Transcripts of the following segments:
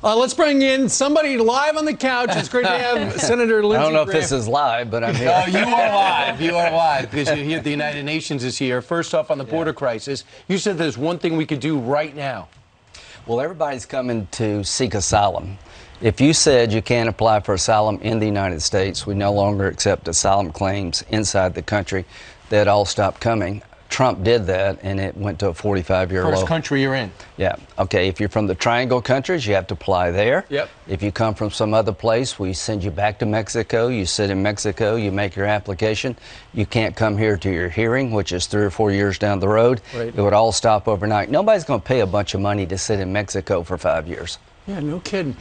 Let's bring in somebody live on the couch. It's great to have Senator Lindsey I don't know Graham. if this is live, but I'm here. Oh, you are live. You are live because you're here. The United Nations is here. First off, on the border crisis, you said there's one thing we could do right now. Well, everybody's coming to seek asylum. If you said you can't apply for asylum in the United States, we no longer accept asylum claims inside the country, they'd all stop coming. Trump did that, and it went to a 45-year low. First country you're in. Yeah. Okay, if you're from the Triangle countries, you have to apply there. Yep. If you come from some other place, we send you back to Mexico. You sit in Mexico, you make your application. You can't come here to your hearing, which is 3 or 4 years down the road. Right. It would all stop overnight. Nobody's going to pay a bunch of money to sit in Mexico for 5 years. Yeah, no kidding.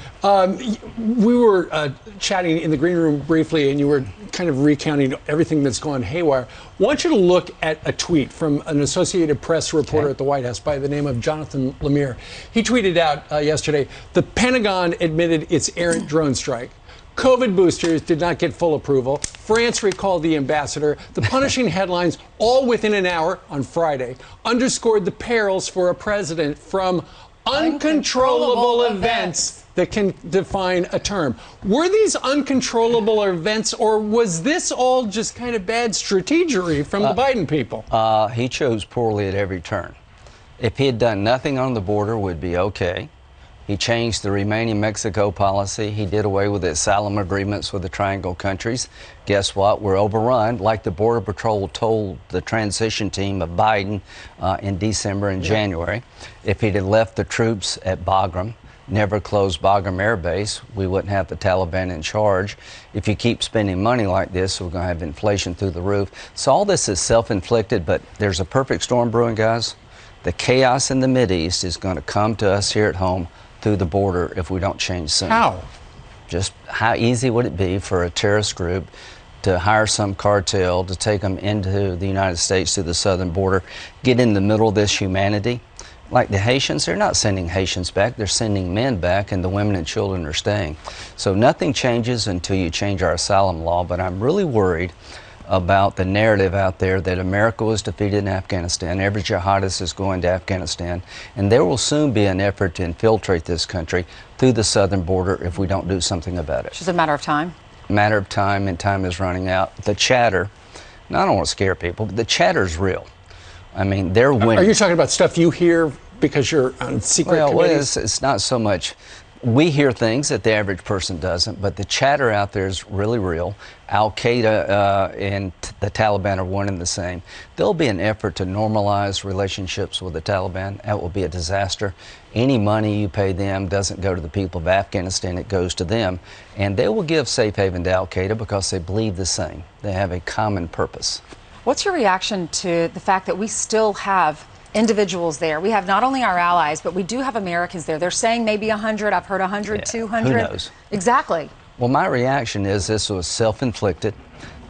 We were chatting in the green room briefly, and you were kind of recounting everything that's gone haywire. I want you to look at a tweet from an Associated Press reporter at the White House by the name of Jonathan Lemire. He tweeted out yesterday, the Pentagon admitted its errant drone strike. COVID boosters did not get full approval. France recalled the ambassador. The punishing headlines, all within an hour on Friday, underscored the perils for a president from uncontrollable events that can define a term. Were these uncontrollable events, or was this all just kind of bad strategery from the Biden people? He chose poorly at every turn. If he had done nothing on the border, would be okay. He changed the remaining Mexico policy. He did away with the asylum agreements with the Triangle countries. Guess what? We're overrun, like the Border Patrol told the transition team of Biden in December and January. If he'd have left the troops at Bagram, never closed Bagram Air Base, we wouldn't have the Taliban in charge. If you keep spending money like this, we're going to have inflation through the roof. So all this is self-inflicted, but there's a perfect storm brewing, guys. The chaos in the Mideast is going to come to us here at home through the border if we don't change soon. How? Just how easy would it be for a terrorist group to hire some cartel to take them into the United States through the southern border, get in the middle of this humanity? Like the Haitians, they're not sending Haitians back, they're sending men back, and the women and children are staying. So nothing changes until you change our asylum law, but I'm really worried about the narrative out there that America was defeated in Afghanistan. Every jihadist is going to Afghanistan, and there will soon be an effort to infiltrate this country through the southern border if we don't do something about it. It's just a matter of time? Matter of time, and time is running out. The chatter, and I don't want to scare people, but the chatter's real. I mean, they're winning. Are you talking about stuff you hear because you're on secret committees? It's not so much. We hear things that the average person doesn't, but the chatter out there is really real. Al-Qaeda and the Taliban are one and the same. There'll be an effort to normalize relationships with the Taliban. That will be a disaster. Any money you pay them doesn't go to the people of Afghanistan, it goes to them. And they will give safe haven to Al-Qaeda because they believe the same. They have a common purpose. What's your reaction to the fact that we still have individuals there? We have not only our allies, but we do have Americans there. They're saying maybe 100. I've heard 100, 200. Who knows? Exactly. Well, my reaction is this was self-inflicted,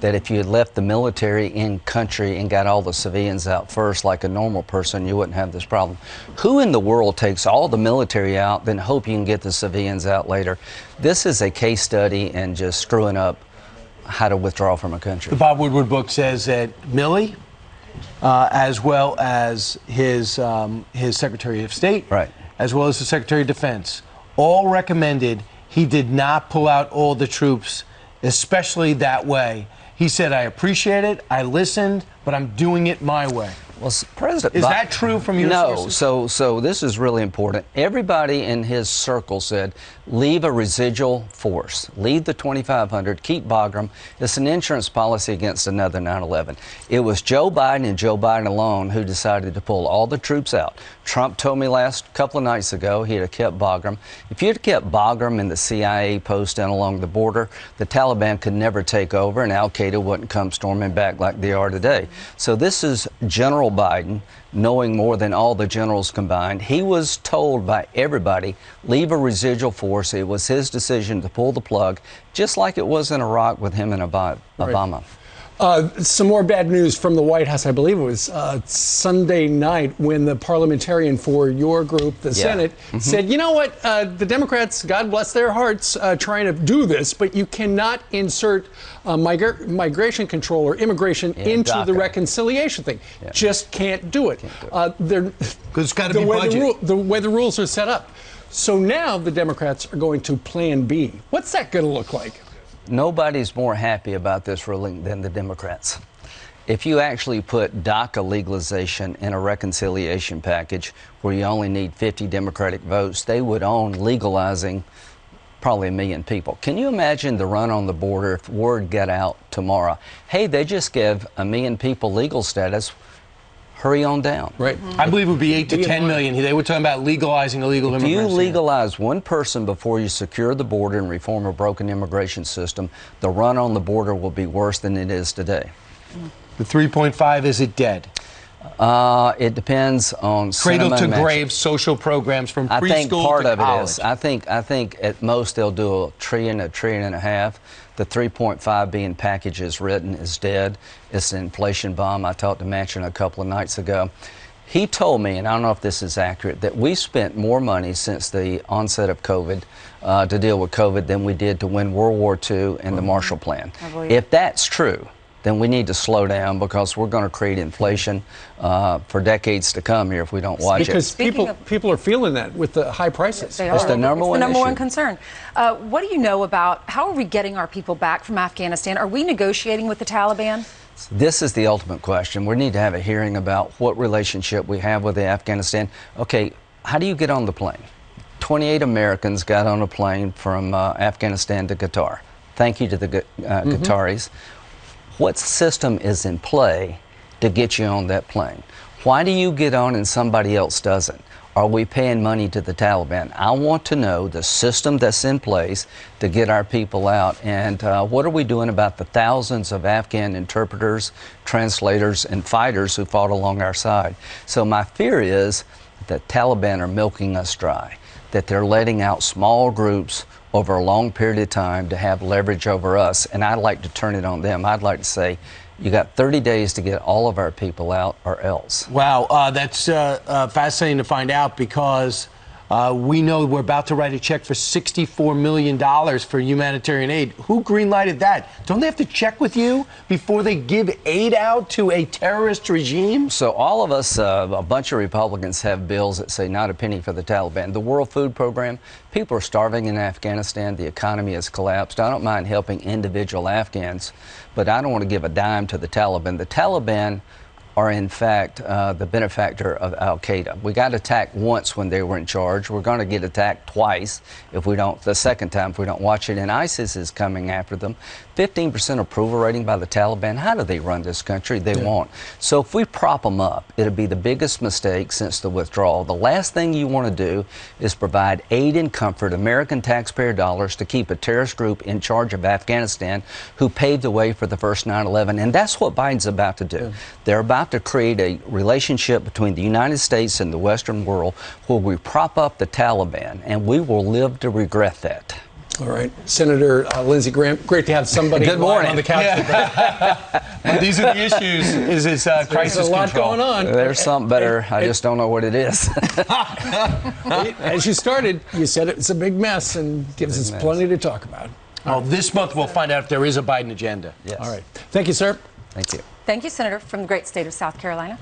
that if you had left the military in country and got all the civilians out first like a normal person, you wouldn't have this problem. Who in the world takes all the military out, then hope you can get the civilians out later? This is a case study in just screwing up how to withdraw from a country. The Bob Woodward book says that Milley, as well as his Secretary of State, right, as well as the Secretary of Defense, all recommended he did not pull out all the troops, especially that way. He said, I appreciate it, I listened, but I'm doing it my way. Well, President Is that true from your sources? No. So this is really important. Everybody in his circle said, leave a residual force. Leave the 2,500. Keep Bagram. It's an insurance policy against another 9/11. It was Joe Biden and Joe Biden alone who decided to pull all the troops out. Trump told me last couple of nights ago he'd have kept Bagram. If you'd have kept Bagram and the CIA post down along the border, the Taliban could never take over and Al-Qaeda wouldn't come storming back like they are today. So this is General Biden knowing more than all the generals combined. He was told by everybody, leave a residual force. It was his decision to pull the plug, just like it was in Iraq with him and Obama. Right. Some more bad news from the White House. I believe it was Sunday night when the parliamentarian for your group, the Senate, said, you know what, the Democrats, God bless their hearts, trying to do this, but you cannot insert migration control or immigration into DACA. the reconciliation thing. Just can't do it. Because it's got to be budget. The way the rules are set up. So now the Democrats are going to Plan B. What's that going to look like? Nobody's more happy about this ruling than the Democrats. If you actually put DACA legalization in a reconciliation package where you only need 50 Democratic votes, they would own legalizing probably 1 million people. Can you imagine the run on the border if word got out tomorrow? Hey, they just gave 1 million people legal status. Hurry on down. Right. I believe it would be 8 to 10 million. They were talking about legalizing illegal If immigrants. you legalize one person before you secure the border and reform a broken immigration system, the run on the border will be worse than it is today. The 3.5, is it dead? It depends on Cradle to cinema grave social programs from preschool to college. I think part of it is. I think at most they'll do $1 trillion, $1.5 trillion. The 3.5 being package is written is dead. It's an inflation bomb. I talked to Manchin a couple of nights ago. He told me, and I don't know if this is accurate, that we spent more money since the onset of COVID to deal with COVID than we did to win World War II and the Marshall Plan. If that's true, then we need to slow down because we're going to create inflation for decades to come here if we don't watch because it. Because people are feeling that with the high prices. They It's are. the number It's one the number issue. one concern. What do you know about how are we getting our people back from Afghanistan? Are we negotiating with the Taliban? This is the ultimate question. We need to have a hearing about what relationship we have with Afghanistan. Okay, how do you get on the plane? 28 Americans got on a plane from Afghanistan to Qatar. Thank you to the Qataris. What system is in play to get you on that plane? Why do you get on and somebody else doesn't? Are we paying money to the Taliban? I want to know the system that's in place to get our people out. And what are we doing about the thousands of Afghan interpreters, translators, and fighters who fought along our side? So my fear is that Taliban are milking us dry, that they're letting out small groups over a long period of time to have leverage over us, and I'd like to turn it on them. I'd like to say, you got 30 days to get all of our people out or else. Wow, that's fascinating to find out because we know we're about to write a check for $64 million for humanitarian aid. Who greenlighted that? Don't they have to check with you before they give aid out to a terrorist regime? So all of us, a bunch of Republicans have bills that say not a penny for the Taliban. The World Food Program, people are starving in Afghanistan. The economy has collapsed. I don't mind helping individual Afghans, but I don't want to give a dime to the Taliban. The Taliban are in fact the benefactor of al-Qaeda. We got attacked once when they were in charge. We're going to get attacked twice if we don't, the second time if we don't watch it. And ISIS is coming after them. 15% approval rating by the Taliban. How do they run this country? They won't. So if we prop them up, it'll be the biggest mistake since the withdrawal. The last thing you want to do is provide aid and comfort, American taxpayer dollars, to keep a terrorist group in charge of Afghanistan who paved the way for the first 9/11. And that's what Biden's about to do. They're about to create a relationship between the United States and the Western world where we prop up the Taliban, and we will live to regret that. All right. Senator Lindsey Graham, great to have somebody Good morning. on the couch. Well, these are the issues. Is this crisis There's a lot control going on. There's something better. I just don't know what it is. As you started, you said it's a big mess and gives us plenty to talk about. Well, this month we'll find out if there is a Biden agenda. Yes. All right. Thank you, sir. Thank you. Thank you, Senator, from the great state of South Carolina.